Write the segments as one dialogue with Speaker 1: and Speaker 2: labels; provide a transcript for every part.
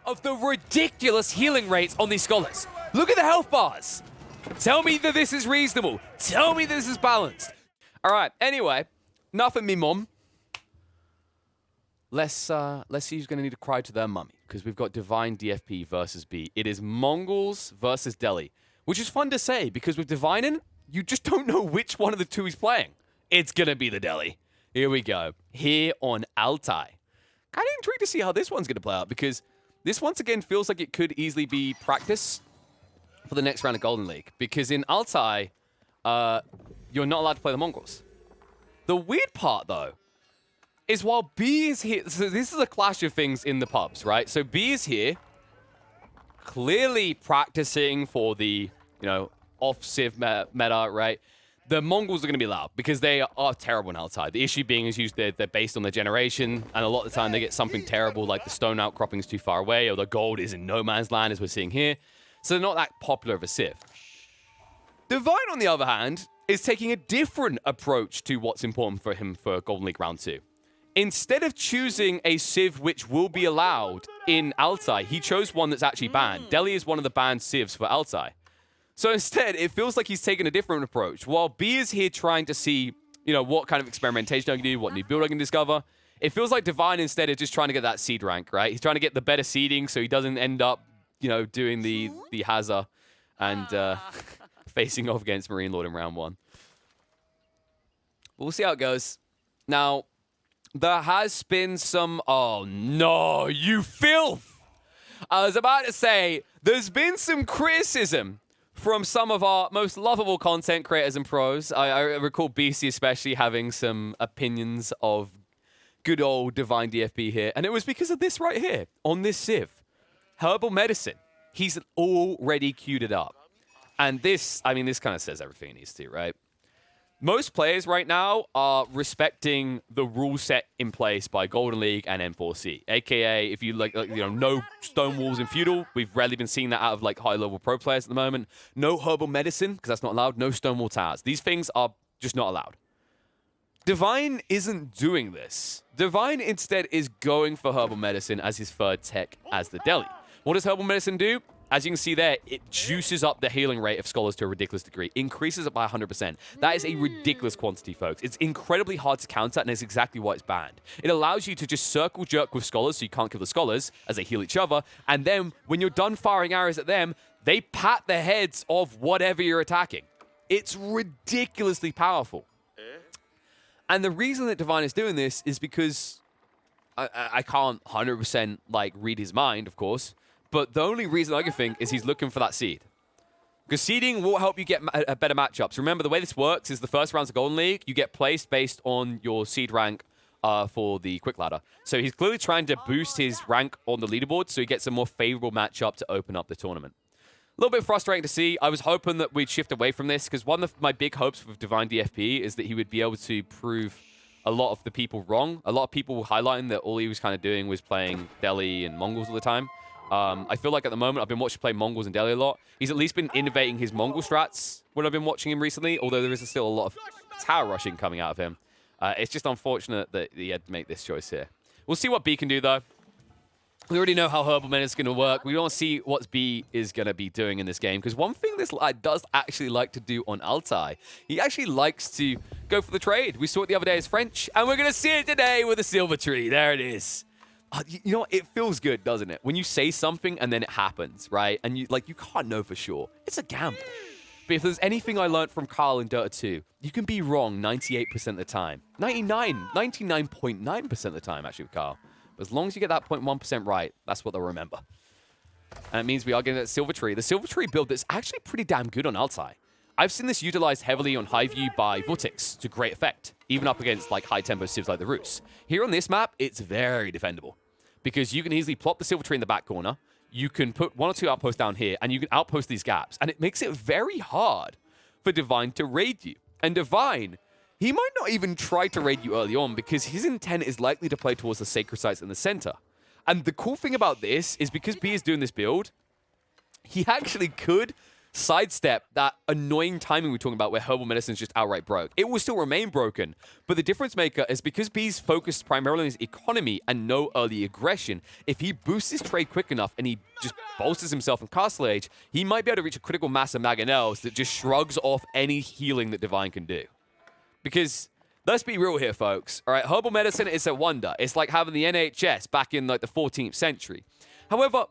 Speaker 1: Of the ridiculous healing rates on these scholars. Look at the health bars. Tell me that this is reasonable. Tell me this is balanced. All right, anyway, enough of me, mom. Let's see who's going to need to cry to their mummy, because we've got Divine DFP versus B. It is Mongols versus Delhi, which is fun to say, because with Divine in, you just don't know which one of the two he's playing. It's going to be the Delhi. Here we go. Here on Altai. Kind of intrigued to see how this one's going to play out, because this once again feels like it could easily be practice for the next round of Golden League, because in Altai, you're not allowed to play the Mongols. The weird part, though, is while B is here, so this is a clash of things in the pubs, right? So B is here, clearly practicing for the, off-Civ meta, right? The Mongols are going to be loud because they are terrible in Altai. The issue being is they're based on their generation, and a lot of the time they get something terrible like the stone outcropping is too far away, or the gold is in no man's land, as we're seeing here. So they're not that popular of a Civ. Divine, on the other hand, is taking a different approach to what's important for him for Golden League Round 2. Instead of choosing a Civ which will be allowed in Altai, he chose one that's actually banned. Delhi is one of the banned Civs for Altai. So instead, it feels like he's taken a different approach. While B is here trying to see, what kind of experimentation I can do, what new build I can discover, it feels like Divine instead is just trying to get that seed rank, right? He's trying to get the better seeding so he doesn't end up, doing the Hazza and facing off against Marine Lord in round 1. We'll see how it goes. Now, there has been some... Oh, no, you filth! I was about to say, there's been some criticism from some of our most lovable content creators and pros. I recall BC especially having some opinions of good old Divine DFP here. And it was because of this right here, on this Civ. Herbal Medicine. He's already queued it up. And this kind of says everything it needs to, right? Most players right now are respecting the rule set in place by Golden League and N4C. AKA, if you no stone walls in feudal. We've rarely been seeing that out of high-level pro players at the moment. No herbal medicine, because that's not allowed. No stone wall towers. These things are just not allowed. Divine isn't doing this. Divine instead is going for herbal medicine as his third tech as the Delhi. What does herbal medicine do? As you can see there, it juices up the healing rate of scholars to a ridiculous degree. Increases it by 100%. That is a ridiculous quantity, folks. It's incredibly hard to counter, and it's exactly why it's banned. It allows you to just circle jerk with scholars, so you can't kill the scholars, as they heal each other, and then when you're done firing arrows at them, they pat the heads of whatever you're attacking. It's ridiculously powerful. And the reason that Divine is doing this is because I can't 100% read his mind, of course. But the only reason I can think is he's looking for that seed. Because seeding will help you get better matchups. Remember, the way this works is the first rounds of Golden League, you get placed based on your seed rank for the quick ladder. So he's clearly trying to boost his rank on the leaderboard so he gets a more favorable matchup to open up the tournament. A little bit frustrating to see. I was hoping that we'd shift away from this, because one of my big hopes with Divine DFP is that he would be able to prove a lot of the people wrong. A lot of people were highlighting that all he was kind of doing was playing Delhi and Mongols all the time. I feel like at the moment, I've been watching play Mongols and Delhi a lot. He's at least been innovating his Mongol strats when I've been watching him recently, although there is still a lot of tower rushing coming out of him. It's just unfortunate that he had to make this choice here. We'll see what B can do, though. We already know how Herbal Medicine is going to work. We don't see what B is going to be doing in this game, because one thing this lad does actually like to do on Altai, he actually likes to go for the trade. We saw it the other day as French, and we're going to see it today with a Silver Tree. There it is. You know what? It feels good, doesn't it? When you say something and then it happens, right? And you can't know for sure. It's a gamble. But if there's anything I learned from Carl in Dota 2, you can be wrong 98% of the time. 99.9% of the time, actually, with Carl. But as long as you get that 0.1% right, that's what they'll remember. And it means we are getting that Silver Tree. The Silver Tree build that's actually pretty damn good on Altai. I've seen this utilized heavily on high view by Vortex to great effect, even up against high tempo civs like the Roots. Here on this map, it's very defendable, because you can easily plop the Silver Tree in the back corner, you can put 1 or 2 outposts down here, and you can outpost these gaps. And it makes it very hard for Divine to raid you. And Divine, he might not even try to raid you early on, because his intent is likely to play towards the sacred sites in the center. And the cool thing about this is because B is doing this build, he actually could sidestep that annoying timing we're talking about where Herbal Medicine is just outright broke. It will still remain broken, but the difference maker is because B's focused primarily on his economy and no early aggression, if he boosts his trade quick enough and he just bolsters himself in Castle Age, he might be able to reach a critical mass of Mangonels that just shrugs off any healing that Divine can do. Because let's be real here, folks. All right, Herbal Medicine is a wonder. It's like having the NHS back in like the 14th century. However,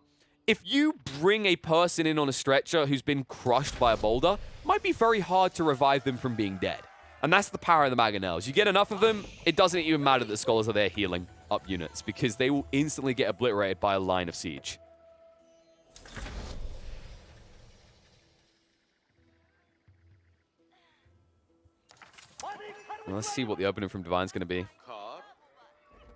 Speaker 1: if you bring a person in on a stretcher who's been crushed by a boulder, it might be very hard to revive them from being dead. And that's the power of the Mangonels. You get enough of them, it doesn't even matter that the Scholars are there healing up units, because they will instantly get obliterated by a line of siege. Well, let's see what the opening from Divine's going to be.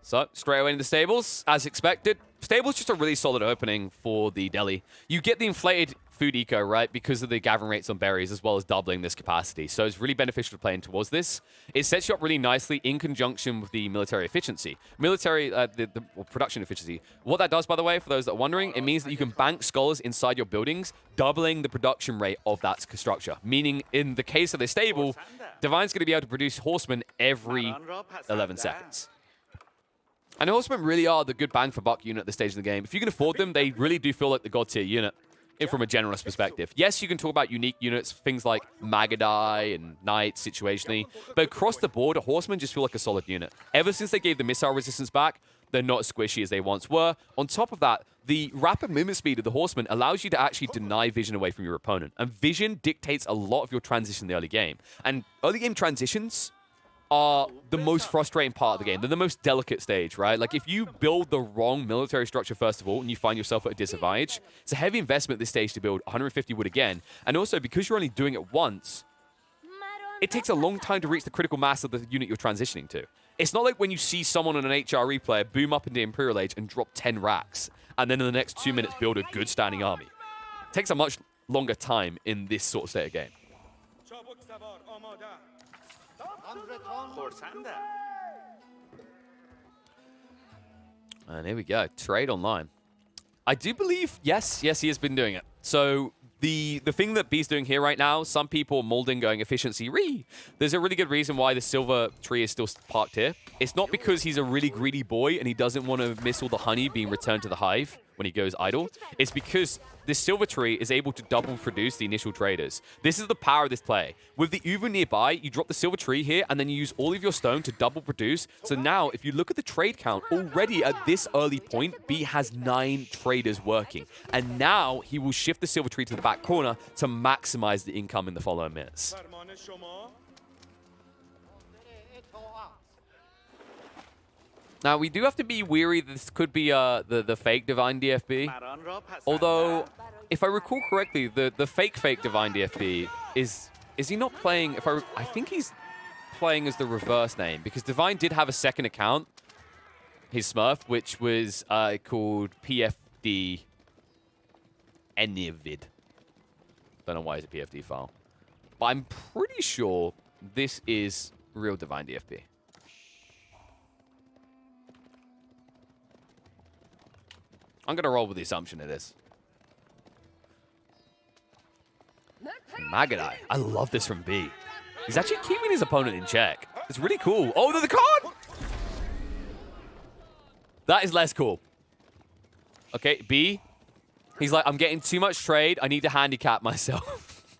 Speaker 1: So, straight away into the stables, as expected. Stables just a really solid opening for the deli. You get the inflated food eco, right, because of the gathering rates on berries, as well as doubling this capacity. So it's really beneficial to playing towards this. It sets you up really nicely in conjunction with the military efficiency. Production efficiency. What that does, by the way, for those that are wondering, it means that you can bank scholars inside your buildings, doubling the production rate of that structure. Meaning, in the case of the stable, Divine's going to be able to produce horsemen every 11 seconds. And horsemen really are the good bang for buck unit at this stage of the game. If you can afford them, they really do feel like the god tier unit from a generalist perspective. Yes, you can talk about unique units, things like Magadai and Knights situationally, but across the board, horsemen just feel like a solid unit. Ever since they gave the missile resistance back, they're not as squishy as they once were. On top of that, the rapid movement speed of the horsemen allows you to actually deny vision away from your opponent. And vision dictates a lot of your transition in the early game. And early game transitions are the most frustrating part of the game. They're the most delicate stage, right? Like, if you build the wrong military structure first of all, and you find yourself at a disadvantage, it's a heavy investment at this stage to build 150 wood again. And also, because you're only doing it once, it takes a long time to reach the critical mass of the unit you're transitioning to. It's not like when you see someone on an HRE player boom up into Imperial Age and drop 10 racks, and then in the next 2 minutes build a good standing army. It takes a much longer time in this sort of state of game. And here we go. Trade online. I do believe, yes, he has been doing it. So the thing that B's doing here right now, some people molding going efficiency there's a really good reason why the silver tree is still parked here. It's not because he's a really greedy boy and he doesn't want to miss all the honey being returned to the hive when he goes idle. It's because this silver tree is able to double produce the initial traders. This is the power of this play. With the Uvu nearby, you drop the silver tree here and then you use all of your stone to double produce. So now, if you look at the trade count, already at this early point, B has 9 traders working. And now he will shift the silver tree to the back corner to maximize the income in the following minutes. Now, we do have to be weary that this could be the fake Divine DFB. Although, if I recall correctly, the fake Divine DFB is he not playing... I think he's playing as the reverse name, because Divine did have a second account, his Smurf, which was called PFD Enivid. Don't know why it's a PFD file. But I'm pretty sure this is real Divine DFB. I'm going to roll with the assumption it is. Magadai. I love this from B. He's actually keeping his opponent in check. It's really cool. Oh, the card! That is less cool. Okay, B. He's like, I'm getting too much trade. I need to handicap myself.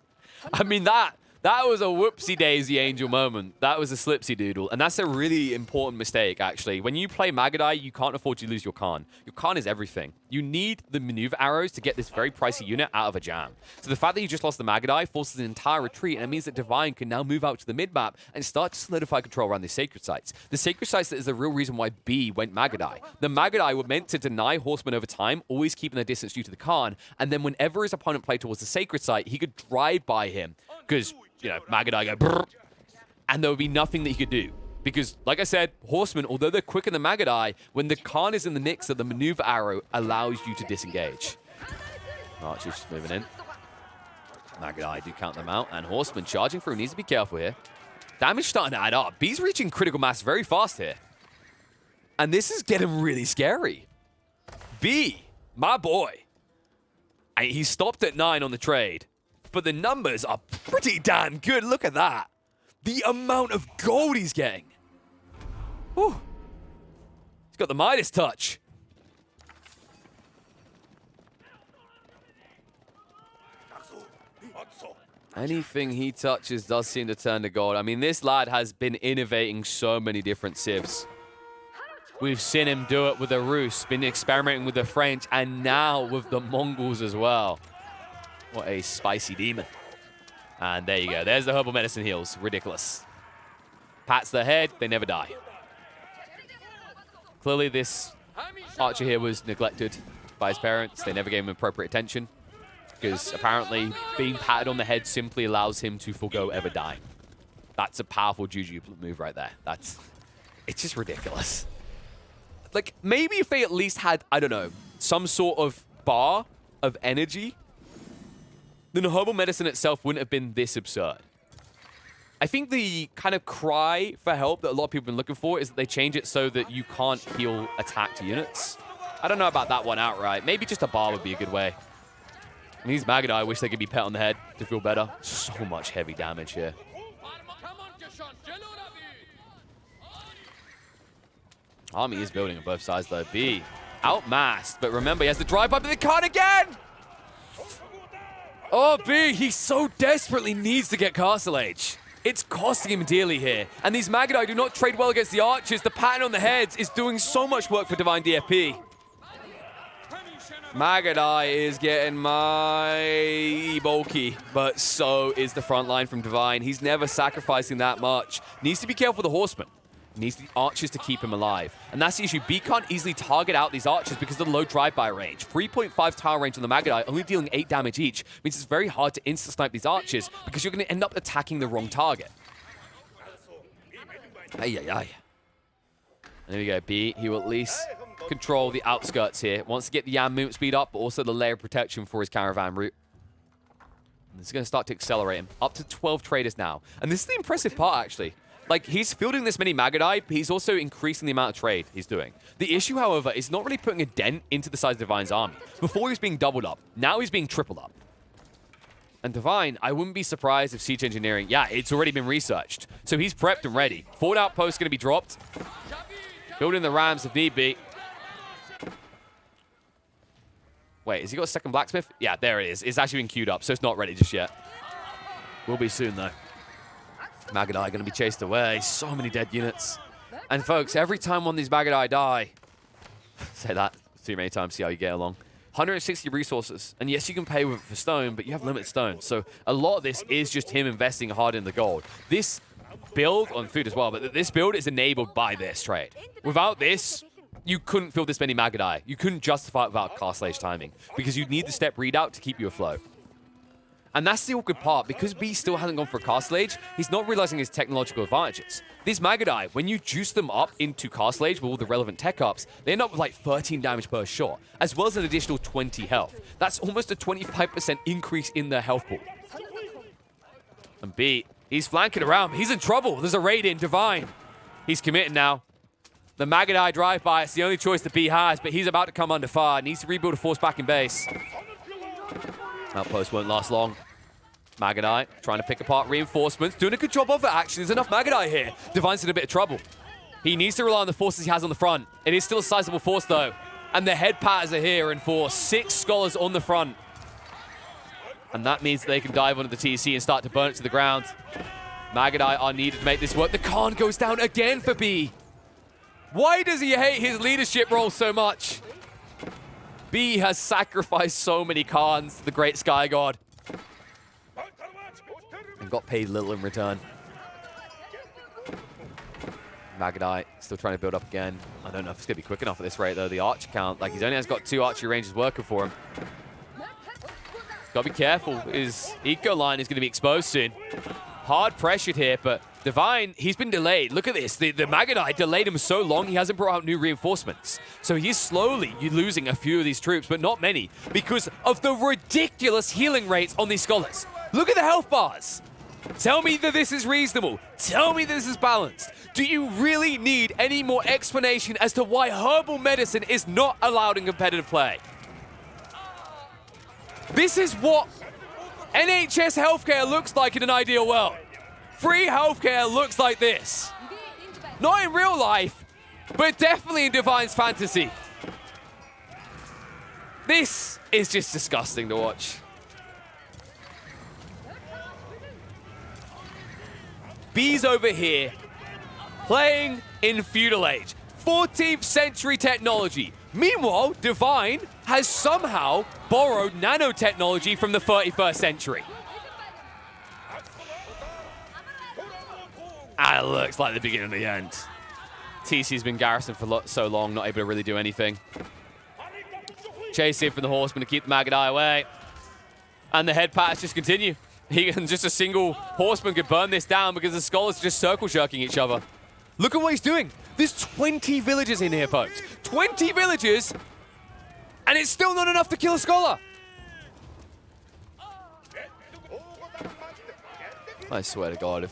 Speaker 1: I mean, that was a whoopsie-daisy angel moment. That was a slipsy-doodle. And that's a really important mistake, actually. When you play Magadai, you can't afford to lose your Khan. Your Khan is everything. You need the maneuver arrows to get this very pricey unit out of a jam. So the fact that you just lost the Magadai forces an entire retreat, and it means that Divine can now move out to the mid-map and start to solidify control around the sacred sites. The sacred sites is the real reason why B went Magadai. The Magadai were meant to deny horsemen over time, always keeping their distance due to the Khan, and then whenever his opponent played towards the sacred site, he could drive by him, because... you know, Magadai go brrr, and there would be nothing that he could do. Because, like I said, horsemen, although they're quicker than Magadai, when the Khan is in the mix, the maneuver arrow allows you to disengage. Archer's just moving in. Magadai do count them out, and horsemen charging through needs to be careful here. Damage starting to add up. B's reaching critical mass very fast here. And this is getting really scary. B, my boy. He stopped at 9 on the trade. but the numbers are pretty damn good. Look at that. The amount of gold he's getting. Whew. He's got the Midas touch. Anything he touches does seem to turn to gold. I mean, this lad has been innovating so many different civs. We've seen him do it with the Rus, been experimenting with the French, and now with the Mongols as well. What a spicy demon. And there you go. There's the Herbal Medicine heals. Ridiculous. Pats the head, they never die. Clearly this archer here was neglected by his parents. They never gave him appropriate attention, because apparently being patted on the head simply allows him to forgo ever dying. That's a powerful juju move right there. It's just ridiculous. Like, maybe if they at least had, I don't know, some sort of bar of energy, then the Herbal Medicine itself wouldn't have been this absurd. I think the kind of cry for help that a lot of people have been looking for is that they change it so that you can't heal attacked units. I don't know about that one outright. Maybe just a bar would be a good way. I mean, these Magadai, I wish they could be pet on the head to feel better. So much heavy damage here. Army is building on both sides, though. B, outmassed. But remember, he has the drive-by, but they can't again! Oh, B, he so desperately needs to get Castle Age. It's costing him dearly here. And these Magadai do not trade well against the archers. The pattern on the heads is doing so much work for Divine DFP. Magadai is getting mighty bulky, but so is the front line from Divine. He's never sacrificing that much. Needs to be careful with the horsemen. Needs the archers to keep him alive. And that's the issue. B can't easily target out these archers because of the low drive-by range. 3.5 tower range on the Magadai, only dealing 8 damage each, means it's very hard to insta-snipe these archers because you're going to end up attacking the wrong target. Ay, ay, ay. And there we go. B, he will at least control the outskirts here. Wants to get the Yam movement speed up, but also the layer of protection for his caravan route. And this is going to start to accelerate him. Up to 12 traders now. And this is the impressive part, actually. Like, he's fielding this many Magadai, but he's also increasing the amount of trade he's doing. The issue, however, is not really putting a dent into the size of Divine's army. Before he was being doubled up. Now he's being tripled up. And Divine, I wouldn't be surprised if Siege Engineering, yeah, it's already been researched. So he's prepped and ready. Forward outpost going to be dropped. Building the Rams if need be. Wait, has he got a second blacksmith? Yeah, there it is. It's actually been queued up, so it's not ready just yet. Will be soon, though. Magadai going to be chased away. So many dead units. And folks, every time one of these Magadai die, say that too many times, see how you get along. 160 resources. And yes, you can pay for stone, but you have limited stone. So a lot of this is just him investing hard in the gold. This build on food as well, but this build is enabled by this trade. Without this, you couldn't fill this many Magadai. You couldn't justify it without Castle Age timing because you'd need the step readout to keep you afloat. And that's the awkward part. Because B still hasn't gone for a Castle Age, he's not realizing his technological advantages. These Magadai, when you juice them up into Castle Age with all the relevant tech ups, they end up with like 13 damage per shot, as well as an additional 20 health. That's almost a 25% increase in their health pool. And B, he's flanking around. He's in trouble. There's a raid in Divine. He's committing now. The Magadai drive-by, it's the only choice that B has, but he's about to come under fire. Needs to rebuild a force back in base. Outpost won't last long. Magadai trying to pick apart reinforcements. Doing a good job of it, actually. There's enough Magadai here. Divine's in a bit of trouble. He needs to rely on the forces he has on the front. It is still a sizable force, though. And the head patters are here in force. 6 scholars on the front. And that means they can dive onto the TC and start to burn it to the ground. Magadai are needed to make this work. The Khan goes down again for B. Why does he hate his leadership role so much? B has sacrificed so many Khans to the great Sky God. And got paid little in return. Magadai still trying to build up again. I don't know if it's going to be quick enough at this rate, though. The archer count, like, he's only has got 2 archery ranges working for him. Got to be careful. His eco line is going to be exposed soon. Hard pressured here, but Divine, he's been delayed. Look at this. The Magadai delayed him so long, he hasn't brought out new reinforcements. So he's slowly losing a few of these troops, but not many, because of the ridiculous healing rates on these scholars. Look at the health bars. Tell me that this is reasonable. Tell me this is balanced. Do you really need any more explanation as to why Herbal Medicine is not allowed in competitive play? This is what NHS healthcare looks like in an ideal world. Free healthcare looks like this. Not in real life, but definitely in Divine's fantasy. This is just disgusting to watch. B's over here, playing in feudal age. 14th century technology. Meanwhile, Divine has somehow borrowed nanotechnology from the 31st century. And it looks like the beginning of the end. TC's been garrisoned for so long, not able to really do anything. Chasing from the horseman to keep the Magadai away. And the head patterns just continue. Just a single horseman could burn this down because the scholars are just circle jerking each other. Look at what he's doing. There's 20 villagers in here, folks. 20 villagers, and it's still not enough to kill a scholar. I swear to God, if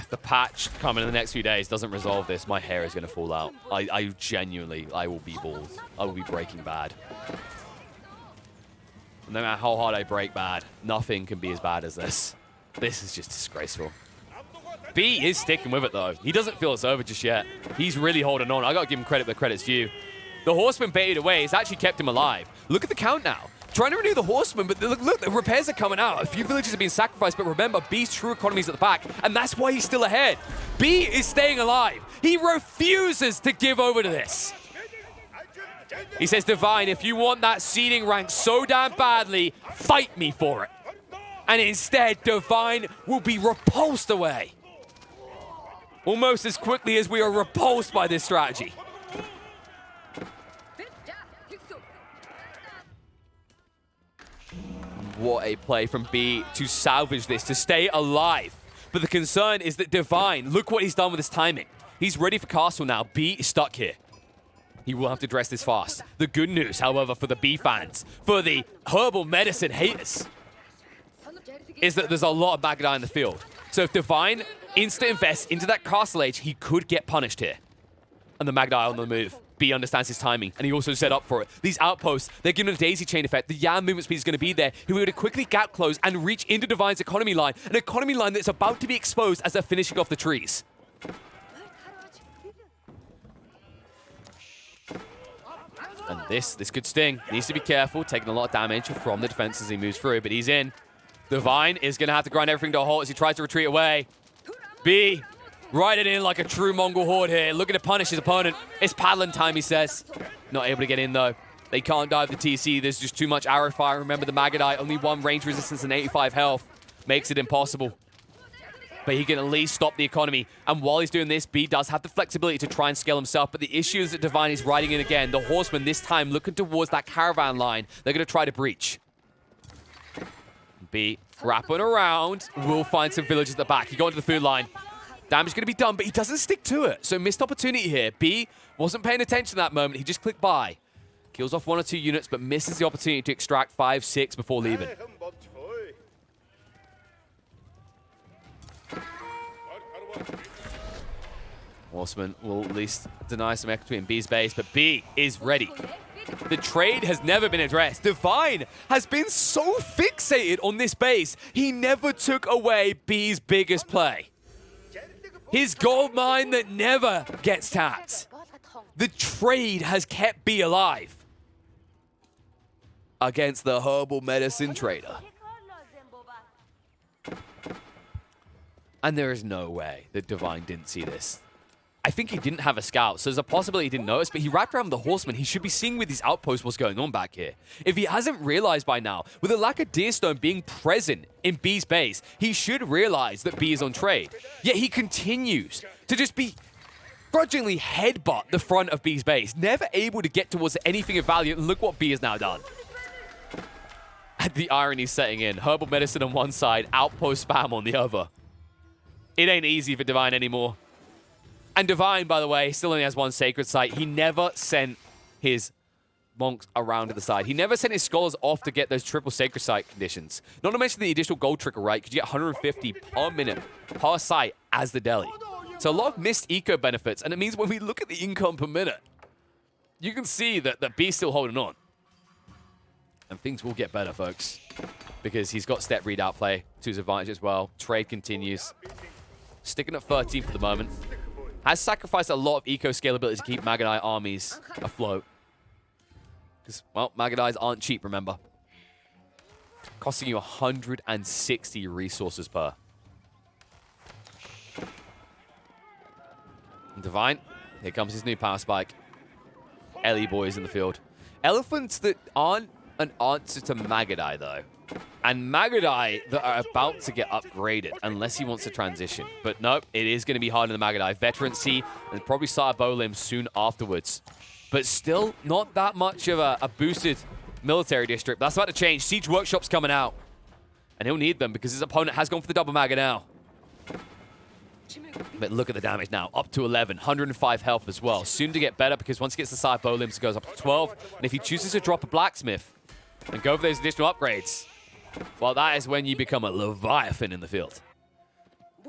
Speaker 1: the patch coming in the next few days doesn't resolve this, my hair is going to fall out. I genuinely, I will be bald. I will be Breaking Bad. No matter how hard I break bad, nothing can be as bad as this. This is just disgraceful. B is sticking with it, though. He doesn't feel it's over just yet. He's really holding on. I got to give him credit where credit's due. The horseman baited away. It's actually kept him alive. Look at the count now. Trying to renew the horseman, but look, the repairs are coming out. A few villages have been sacrificed, but remember, B's true economy is at the back, and that's why he's still ahead. B is staying alive. He refuses to give over to this. He says, Divine, if you want that seeding rank so damn badly, fight me for it. And instead, Divine will be repulsed away. Almost as quickly as we are repulsed by this strategy. What a play from B to salvage this, to stay alive. But the concern is that Divine, look what he's done with his timing. He's ready for castle now. B is stuck here. He will have to address this fast. The good news, however, for the B fans, for the Herbal Medicine haters, is that there's a lot of Magadai in the field. So if Divine insta-invests into that castle age, he could get punished here. And the Magadai on the move. B understands his timing, and he also set up for it. These outposts, they're giving a daisy chain effect. The Yam movement speed is going to be there. He will be able to quickly gap close and reach into Divine's economy line, an economy line that's about to be exposed as they're finishing off the trees. And this could sting. Needs to be careful, taking a lot of damage from the defense as he moves through, but he's in. Divine is going to have to grind everything to a halt as he tries to retreat away. B, riding in like a true Mongol horde here, looking to punish his opponent. It's paddling time, he says. Not able to get in, though. They can't dive the TC. There's just too much arrow fire. Remember, the Magadai, only 1 range resistance and 85 health. Makes it impossible. But he can at least stop the economy. And while he's doing this, B does have the flexibility to try and scale himself. But the issue is that Divine is riding in again. The horsemen this time looking towards that caravan line. They're going to try to breach. B wrapping around. Will find some villagers at the back. He got into the food line. Damage going to be done, but he doesn't stick to it. So missed opportunity here. B wasn't paying attention at that moment. He just clicked by. Kills off 1 or 2 units, but misses the opportunity to extract 5, 6 before leaving. Horseman will at least deny some equity in B's base, but B is ready. The trade has never been addressed. Divine has been so fixated on this base, he never took away B's biggest play. His gold mine that never gets tapped. The trade has kept B alive against the Herbal Medicine trader. And there is no way that Divine didn't see this. I think he didn't have a scout, so there's a possibility he didn't notice, but he wrapped around the horseman. He should be seeing with these outposts what's going on back here. If he hasn't realized by now, with the lack of Deerstone being present in B's base, he should realize that B is on trade. Yet he continues to just be grudgingly headbutt the front of B's base, never able to get towards anything of value. And look what B has now done. And the irony setting in. Herbal Medicine on one side, outpost spam on the other. It ain't easy for Divine anymore. And Divine, by the way, still only has 1 sacred site. He never sent his monks around to the side. He never sent his scholars off to get those triple sacred site conditions. Not to mention the additional gold trickle, right? Because you get 150 per minute per site as the deli. So a lot of missed eco benefits. And it means when we look at the income per minute, you can see that B's still holding on. And things will get better, folks. because he's got step read outplay to his advantage as well. Trade continues. Sticking at 13 for the moment. Has sacrificed a lot of eco scalability to keep Magadai armies afloat. Because, well, Magadais aren't cheap, remember. Costing you 160 resources per. And Divine, here comes his new power spike. Ellie boys in the field. Elephants that aren't an answer to Magadai, though. And Magadai that are about to get upgraded, unless he wants to transition. But nope, it is going to be harder than Magadai. Veterancy and probably Bolim soon afterwards. But still not that much of a boosted military district. That's about to change. Siege Workshop's coming out. And he'll need them because his opponent has gone for the double Maga now. But look at the damage now. Up to 11. 105 health as well. Soon to get better because once he gets the Bolims, it goes up to 12. And if he chooses to drop a Blacksmith and go for those additional upgrades, well, that is when you become a Leviathan in the field.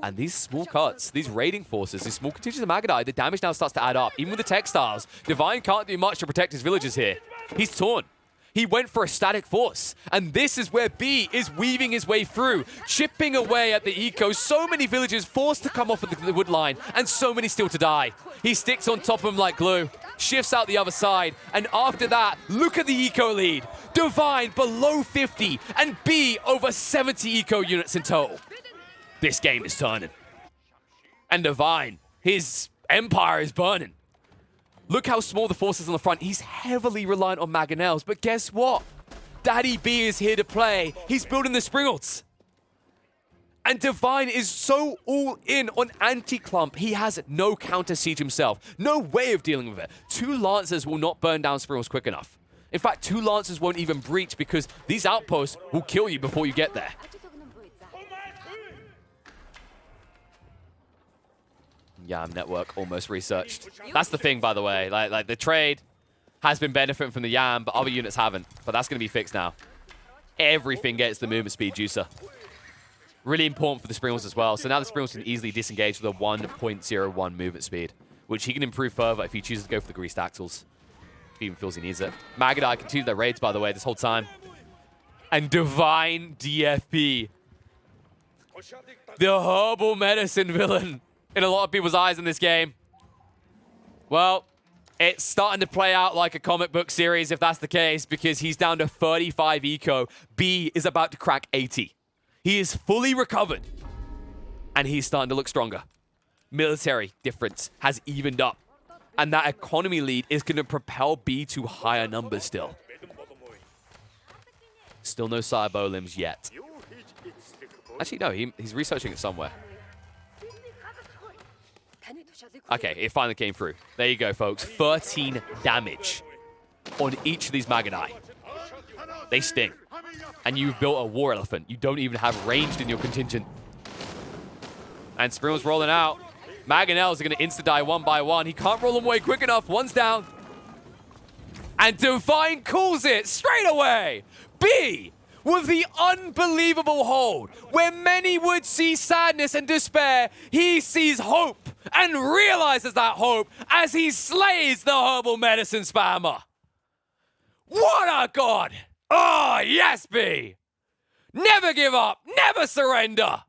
Speaker 1: And these small cuts, these raiding forces, these small contingents of Magadai, the damage now starts to add up. Even with the textiles, Divine can't do much to protect his villagers here. He's torn. He went for a static force. And this is where B is weaving his way through, chipping away at the eco. So many villagers forced to come off of the wood line, and so many still to die. He sticks on top of him like glue, shifts out the other side, and after that, look at the eco lead. Divine below 50, and B over 70 eco units in total. This game is turning. And Divine, his empire is burning. Look how small the force is on the front. He's heavily reliant on Mangonels, but guess what? Daddy B is here to play. He's building the Springles. And Divine is so all in on anti-clump, he has no counter siege himself. No way of dealing with it. 2 Lancers will not burn down Springles quick enough. In fact, 2 Lancers won't even breach because these outposts will kill you before you get there. Yam network almost researched. That's the thing, by the way. Like the trade has been benefiting from the Yam, but other units haven't. But that's going to be fixed now. Everything gets the movement speed juicer. Really important for the Springles as well. So now the Springles can easily disengage with a 1.01 movement speed, which he can improve further if he chooses to go for the greased axles. If he even feels he needs it. Magadai continue their raids, by the way, this whole time. And Divine DFP. The Herbal Medicine villain in a lot of people's eyes in this game. Well, it's starting to play out like a comic book series if that's the case, because he's down to 35 eco. B is about to crack 80. He is fully recovered, and he's starting to look stronger. Military difference has evened up, and that economy lead is going to propel B to higher numbers still. Still no Bolims yet. Actually, no, he's researching it somewhere. Okay, it finally came through. There you go, folks. 13 damage on each of these Magadai. They sting. And you've built a war elephant. You don't even have ranged in your contingent. And Springle's rolling out. Mangonels are going to insta-die one by one. He can't roll them away quick enough. One's down. And Divine calls it straight away. B with the unbelievable hold. Where many would see sadness and despair, he sees hope and realizes that hope as he slays the Herbal Medicine spammer. What a god! Oh, yes, B! Never give up, never surrender!